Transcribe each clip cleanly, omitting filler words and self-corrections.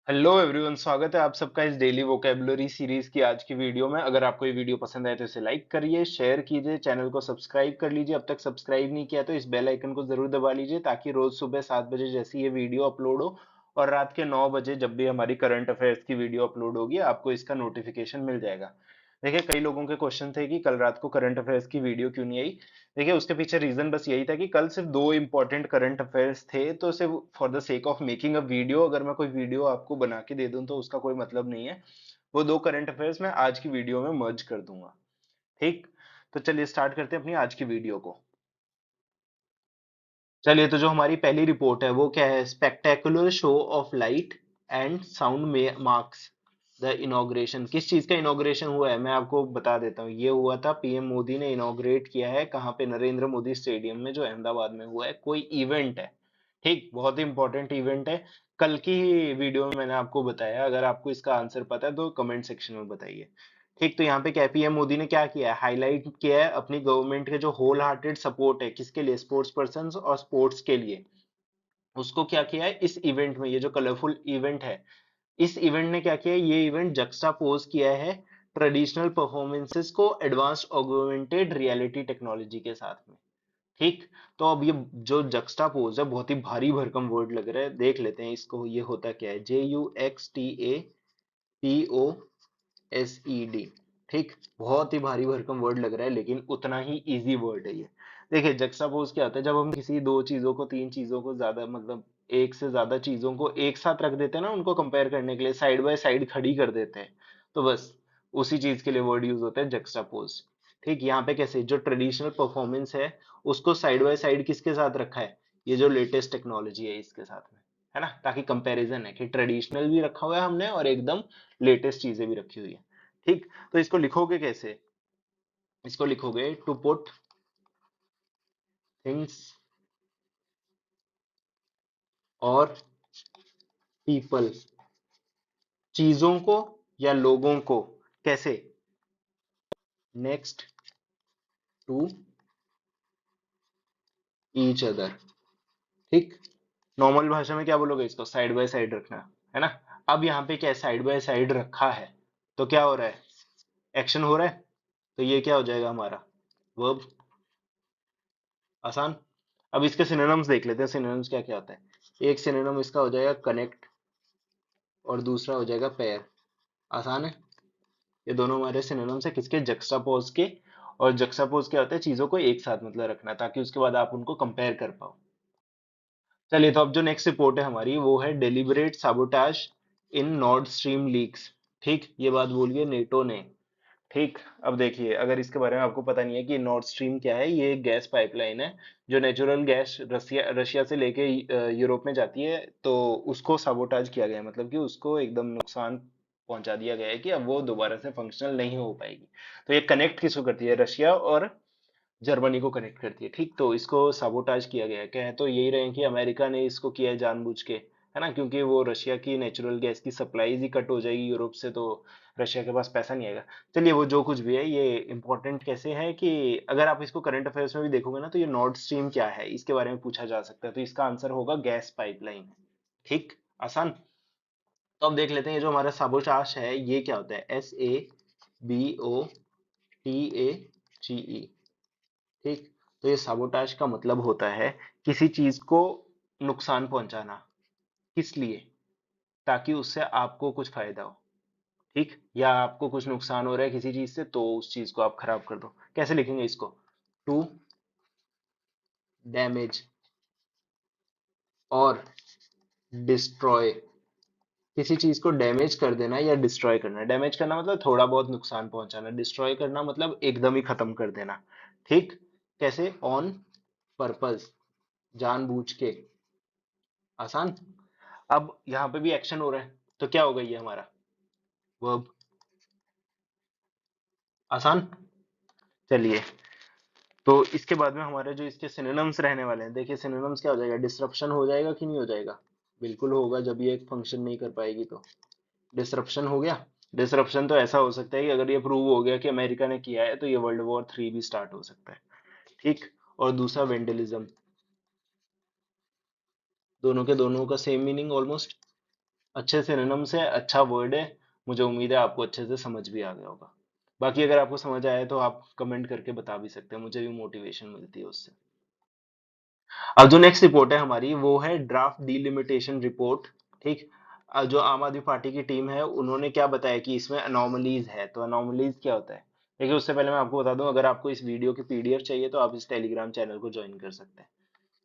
Hello everyone, स्वागत है आप सबका इस डेली वोकेबुलरी सीरीज की आज की वीडियो में। अगर आपको ये वीडियो पसंद आए तो इसे लाइक करिए, शेयर कीजिए, चैनल को सब्सक्राइब कर लीजिए। अब तक सब्सक्राइब नहीं किया तो इस बेल आइकन को जरूर दबा लीजिए ताकि रोज सुबह 7 बजे जैसी ये वीडियो अपलोड हो और रात के 9 बजे जब भी हमारी करंट अफेयर्स की वीडियो अपलोड होगी आपको इसका नोटिफिकेशन मिल जाएगा। देखिए, कई लोगों के क्वेश्चन थे कि कल रात को करंट अफेयर्स की वीडियो क्यों नहीं आई। देखिए, उसके पीछे रीजन बस यही था कि कल सिर्फ दो इंपॉर्टेंट करंट अफेयर्स थे, तो सिर्फ for the sake of making a video अगर मैं कोई वीडियो आपको बना के दे दूं तो उसका कोई मतलब नहीं है। वो दो करंट अफेयर्स मैं आज की वीडियो में मर्ज कर दूंगा। ठीक, तो चलिए स्टार्ट करते हैं अपनी आज की वीडियो को। चलिए, तो जो हमारी पहली रिपोर्ट है वो क्या है? Spectacular show off light and sound में मार्क्स द इनॉग्रेशन। किस चीज का इनॉग्रेशन हुआ है मैं आपको बता देता हूँ। ये हुआ था, पीएम मोदी ने इनॉग्रेट किया है। कहाँ पे? नरेंद्र मोदी स्टेडियम में, जो अहमदाबाद में हुआ है। कोई इवेंट है। ठीक, बहुत ही इंपॉर्टेंट इवेंट है। कल की ही वीडियो में मैंने आपको बताया। अगर आपको इसका आंसर पता है तो कमेंट सेक्शन में बताइए। ठीक, तो यहाँ पे क्या, पीएम मोदी ने क्या किया है? हाईलाइट किया है अपनी गवर्नमेंट के जो होल हार्टेड सपोर्ट है, किसके लिए? स्पोर्ट्स पर्सन और स्पोर्ट्स के लिए। उसको क्या किया है इस इवेंट में? ये जो कलरफुल इवेंट है, इस इवेंट ने क्या किया है? ये इवेंट जक्स्टापोज किया है ट्रेडिशनल परफॉर्मेंसेस को एडवांस्ड ऑगमेंटेड रियलिटी टेक्नोलॉजी के साथ में। ठीक, तो अब ये जो जक्स्टापोज है, बहुत ही भारी भरकम वर्ड लग रहा है, देख लेते हैं इसको। ये होता क्या है? JUXTAPOSED। ठीक, बहुत ही भारी भरकम वर्ड लग रहा है लेकिन उतना ही इजी वर्ड है ये। देखिए, जक्स्टापोज क्या होता है? जब हम किसी दो चीजों को, तीन चीजों को, ज्यादा मतलब एक से ज्यादा चीजों को एक साथ रख देते हैं ना, उनको कंपेयर करने के लिए साइड बाय साइड खड़ी कर देते हैं, तो बस उसी चीज के लिए वर्ड यूज होता है जक्स्टापोज। ठीक, यहाँ पे कैसे जो ट्रेडिशनल परफॉर्मेंस है उसको साइड बाय साइड किसके साथ रखा है? ये जो लेटेस्ट टेक्नोलॉजी है इसके साथ में, है ना, ताकि कंपैरिजन है कि ट्रेडिशनल भी रखा हुआ है हमने और एकदम लेटेस्ट चीजें भी रखी हुई है। ठीक, तो इसको लिखोगे कैसे? इसको लिखोगे टू पुट थिंग्स और पीपल, चीजों को या लोगों को, कैसे? Next to each other. ठीक, नॉर्मल भाषा में क्या बोलोगे इसको? साइड बाय साइड रखना, है ना। अब यहाँ पे क्या है? साइड बाय साइड रखा है तो क्या हो रहा है? एक्शन हो रहा है, तो ये क्या हो जाएगा हमारा? वर्ब। आसान। अब इसके सिनोनिम्स देख लेते हैं। सिनोनिम्स क्या क्या होता है? एक सिनोनिम इसका हो जाएगा कनेक्ट और दूसरा हो जाएगा पेयर। आसान है। ये दोनों हमारे सिनोनिम्स है किसके? जक्स्टापोज के। और जक्स्टापोज क्या होता है? चीजों को एक साथ मतलब रखना, ताकि उसके बाद आप उनको कंपेयर कर पाओ। चलिए, तो अब जो नेक्स्ट रिपोर्ट है हमारी वो है डेलिबरेट साबोटाज इन नॉर्ड स्ट्रीम लीक्स। ठीक, ये बात बोलिए नेटो ने। ठीक, अब देखिए, अगर इसके बारे में आपको पता नहीं है कि नॉर्थ स्ट्रीम क्या है, ये एक गैस पाइपलाइन है जो नेचुरल गैस रसिया रशिया से लेके यूरोप में जाती है। तो उसको साबोटाज किया गया है, मतलब कि उसको एकदम नुकसान पहुंचा दिया गया है कि अब वो दोबारा से फंक्शनल नहीं हो पाएगी। तो ये कनेक्ट किसको करती है? रशिया और जर्मनी को कनेक्ट करती है। ठीक, तो इसको साबोटाज किया गया है। कह तो यही रहे हैं कि अमेरिका ने इसको किया है जानबूझ के, है ना, क्योंकि वो रशिया की नेचुरल गैस की सप्लाईज ही कट हो जाएगी यूरोप से, तो रशिया के पास पैसा नहीं आएगा। चलिए, वो जो कुछ भी है, ये इंपॉर्टेंट कैसे है कि अगर आप इसको करंट अफेयर्स में भी देखोगे ना, तो ये नॉर्थ स्ट्रीम क्या है इसके बारे में पूछा जा सकता है, तो इसका आंसर होगा गैस पाइपलाइन। ठीक, आसान। तो अब देख लेते हैं ये जो हमारा साबोटाज है ये क्या होता है? SABOTAGE। ठीक, तो ये साबोटाज का मतलब होता है किसी चीज को नुकसान पहुंचाना। किस लिए? ताकि उससे आपको कुछ फायदा हो। ठीक, या आपको कुछ नुकसान हो रहा है किसी चीज से, तो उस चीज को आप खराब कर दो। कैसे लिखेंगे इसको? टू डैमेज और डिस्ट्रॉय। किसी चीज को डैमेज कर देना या डिस्ट्रॉय करना। डैमेज करना मतलब थोड़ा बहुत नुकसान पहुंचाना, डिस्ट्रॉय करना मतलब एकदम ही खत्म कर देना। ठीक, कैसे? ऑन पर्पस, जानबूझ के। आसान। अब यहाँ पे भी एक्शन हो रहा है, तो क्या होगा ये हमारा? वर्ब। आसान। चलिए, तो इसके बाद में हमारे जो इसके सिनोनिम्स रहने वाले हैं, देखिए सिनोनिम्स क्या हो जाएगा? डिसरप्शन हो जाएगा कि नहीं हो जाएगा? बिल्कुल होगा, जब ये एक फंक्शन नहीं कर पाएगी तो डिसरप्शन हो गया। डिसरप्शन तो ऐसा हो सकता है कि अगर ये प्रूव हो गया कि अमेरिका ने किया है तो ये वर्ल्ड वॉर 3 भी स्टार्ट हो सकता है। ठीक, और दूसरा वेंडलिज्म। दोनों के दोनों का सेम मीनिंग ऑलमोस्ट। अच्छे सिनोनिम से अच्छा वर्ड है। मुझे उम्मीद है आपको अच्छे से समझ भी आ गया होगा। बाकी अगर आपको समझ आया तो आप कमेंट करके बता भी सकते हैं, मुझे भी मोटिवेशन मिलती है उससे। अब जो नेक्स्ट रिपोर्ट है हमारी वो है ड्राफ्ट डीलिमिटेशन रिपोर्ट। ठीक। जो आम आदमी पार्टी की टीम है उन्होंने क्या बताया कि इसमें अनोमलीज है। तो अनोमलीज क्या होता है? देखिए उससे पहले मैं आपको बता दूं, अगर आपको इस वीडियो की पीडीएफ चाहिए तो आप इस टेलीग्राम चैनल को ज्वाइन कर सकते हैं।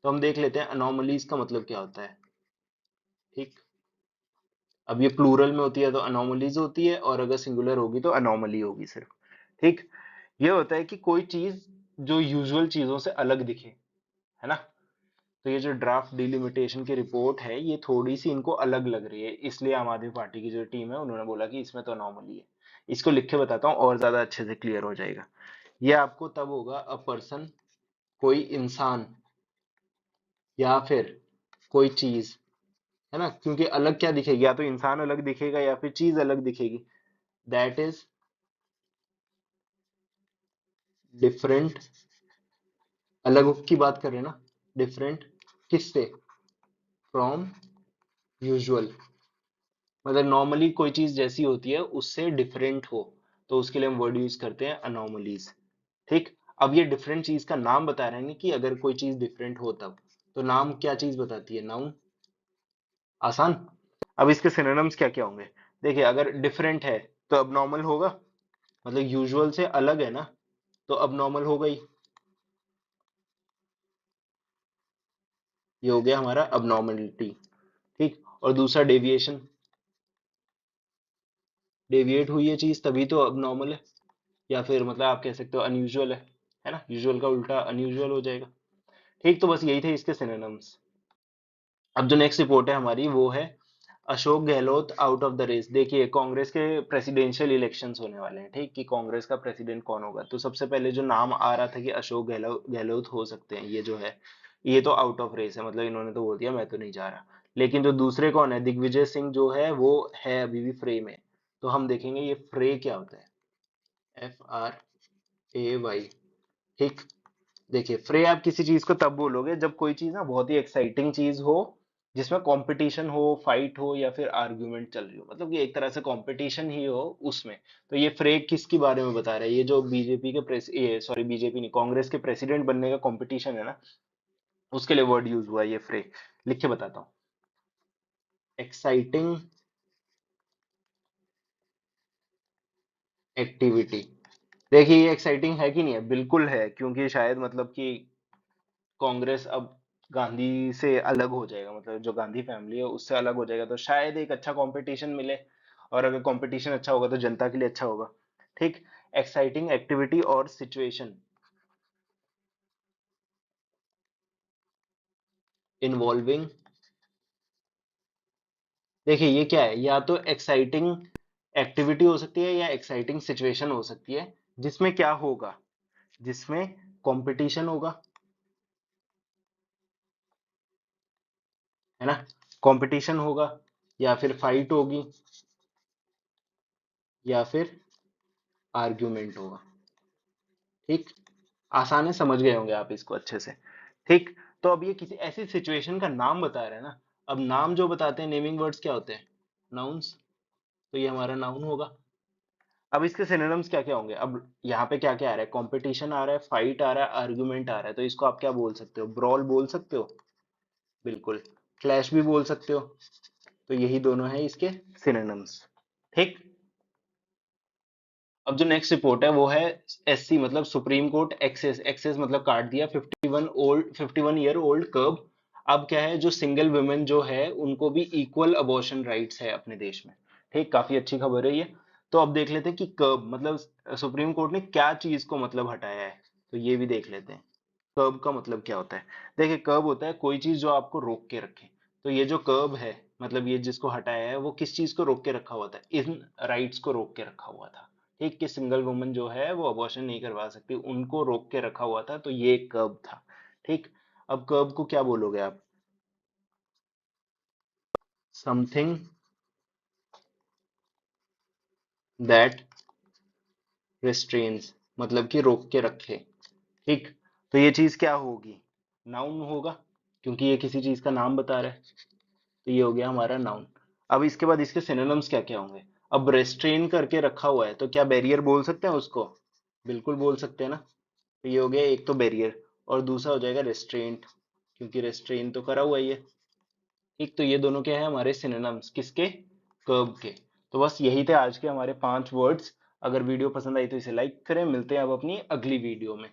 तो हम देख लेते हैं अनोमलीज का मतलब क्या होता है। ठीक। अब ये प्लूरल में होती है तो अनोमलीज होती है, और अगर सिंगुलर होगी तो अनोमली होगी सिर्फ। ठीक। ये होता है कि कोई चीज जो यूजुअल चीजों से अलग दिखे, है ना। तो ये जो ड्राफ्ट डिलिमिटेशन की रिपोर्ट है ये थोड़ी सी इनको अलग लग रही है, इसलिए आम आदमी पार्टी की जो टीम है उन्होंने बोला कि इसमें तो अनोमली है। इसको लिख के बताता हूँ और ज्यादा अच्छे से क्लियर हो जाएगा। ये आपको तब होगा अ पर्सन, कोई इंसान या फिर कोई चीज, है ना, क्योंकि अलग क्या दिखेगी, या तो इंसान अलग दिखेगा या फिर चीज अलग दिखेगी। That is different. अलग की बात कर रहे हैं ना। डिफरेंट किससे? From usual. मतलब नॉर्मली कोई चीज जैसी होती है उससे डिफरेंट हो, तो उसके लिए हम वर्ड यूज करते हैं अनोमलीज। ठीक। अब ये डिफरेंट चीज का नाम बता रहे हैं कि अगर कोई चीज डिफरेंट हो तब, तो नाम क्या चीज बताती है? नाउन। आसान। अब इसके सिनोनिम्स क्या क्या होंगे? देखिए अगर डिफरेंट है तो अब नॉर्मल होगा, मतलब यूजुअल से अलग है ना, तो अब नॉर्मल हो गई। ये हो गया हमारा अब नॉर्मलिटी। ठीक। और दूसरा डेविएशन, डेविएट हुई है चीज तभी तो अब नॉर्मल है, या फिर मतलब आप कह सकते हो अनयूजुअल है ना, यूजुअल का उल्टा अनयूजुअल हो जाएगा। ठीक। तो बस यही थे इसके सिनोनिम्स। अब जो नेक्स्ट रिपोर्ट है हमारी वो है Ashok Gehlot out of the race. देखिए कांग्रेस के प्रेसिडेंशियल इलेक्शंस होने वाले हैं, ठीक, कि कांग्रेस का प्रेसिडेंट कौन होगा। तो सबसे पहले जो नाम आ रहा था कि अशोक गहलोत हो सकते हैं, ये जो है ये तो आउट ऑफ रेस है, मतलब इन्होंने तो बोल दिया मैं तो नहीं जा रहा। लेकिन जो दूसरे कौन है, दिग्विजय सिंह जो है वो है अभी भी फ्रे में। तो हम देखेंगे ये फ्रे क्या होता है। FRAY। ठीक। देखिए फ्रे आप किसी चीज को तब बोलोगे जब कोई चीज ना बहुत ही एक्साइटिंग चीज हो, जिसमें कंपटीशन हो, फाइट हो या फिर आर्ग्यूमेंट चल रही हो, मतलब कि एक तरह से कंपटीशन ही हो उसमें। तो ये फ्रे किसके बारे में बता रहा है? ये जो बीजेपी के प्रेस ये सॉरी बीजेपी नहीं, कांग्रेस के प्रेसिडेंट बनने का कंपटीशन है ना, उसके लिए वर्ड यूज हुआ है ये फ्रे। लिख के बताता हूँ। Exciting activity. देखिए ये एक्साइटिंग है कि नहीं है? बिल्कुल है, क्योंकि शायद मतलब कि कांग्रेस अब गांधी से अलग हो जाएगा, मतलब जो गांधी फैमिली है उससे अलग हो जाएगा, तो शायद एक अच्छा कंपटीशन मिले। और अगर कंपटीशन अच्छा होगा तो जनता के लिए अच्छा होगा। ठीक। एक्साइटिंग एक्टिविटी और सिचुएशन इन्वॉल्विंग। देखिए ये क्या है, या तो एक्साइटिंग एक्टिविटी हो सकती है या एक्साइटिंग सिचुएशन हो सकती है, जिसमें क्या होगा, जिसमें कंपटीशन होगा, है ना, कंपटीशन होगा, या फिर फाइट होगी, या फिर आर्ग्यूमेंट होगा। ठीक। आसान है, समझ गए होंगे आप इसको अच्छे से। ठीक। तो अब ये किसी ऐसी सिचुएशन का नाम बता रहे हैं ना। अब नाम जो बताते हैं, नेमिंग वर्ड्स क्या होते हैं? नाउन्स। तो ये हमारा नाउन होगा। अब इसके सिनोनिम्स क्या क्या होंगे? अब यहाँ पे क्या क्या आ रहा है? कंपटीशन आ रहा है, फाइट आ रहा है, आर्गुमेंट आ रहा है, तो इसको आप क्या बोल सकते हो? ब्रॉल बोल सकते हो। बिल्कुल। क्लैश भी बोल सकते हो। तो यही दोनों है इसके सिनोनिम्स। ठीक। अब जो नेक्स्ट रिपोर्ट है वो है SC, मतलब सुप्रीम कोर्ट एक्सेस। एक्सेस मतलब काट दिया। 51 ईयर ओल्ड कर्ब। अब क्या है, जो सिंगल वुमेन जो है उनको भी इक्वल अबॉर्शन राइट्स है अपने देश में। ठीक, काफी अच्छी खबर है ये। तो अब देख लेते हैं कि कर्ब मतलब सुप्रीम कोर्ट ने क्या चीज को मतलब हटाया है। तो ये भी देख लेते हैं। कर्ब का मतलब क्या होता है? देखिए कर्ब होता है कोई चीज जो आपको रोक के रखे। तो ये जो कर्ब है, मतलब ये जिसको हटाया है वो किस चीज को रोक के रखा हुआ था? इन राइट्स को रोक के रखा हुआ था। ठीक, कि सिंगल वुमन जो है वो अबॉर्शन नहीं करवा सकती, उनको रोक के रखा हुआ था, तो ये कर्ब था। ठीक। अब कर्ब को क्या बोलोगे आप? समथिंग दैट रिस्ट्रेन्स, मतलब कि रोक के रखे। ठीक। तो ये चीज क्या होगी? नाउन होगा, क्योंकि ये किसी चीज का नाम बता रहा है। तो ये हो गया हमारा नाउन। अब इसके बाद इसके सिनोनिम्स क्या क्या होंगे? अब रेस्ट्रेन करके रखा हुआ है तो क्या बैरियर बोल सकते हैं उसको? बिल्कुल बोल सकते हैं ना। तो ये हो गया एक तो बैरियर, और दूसरा हो जाएगा रेस्ट्रेंट, क्योंकि रेस्ट्रेन तो करा हुआ ही है। एक तो ये दोनों क्या है हमारे सिनोनिम्स किसके? कर्व के। तो बस यही थे आज के हमारे 5 वर्ड्स। अगर वीडियो पसंद आई तो इसे लाइक करें। मिलते हैं अब अपनी अगली वीडियो में।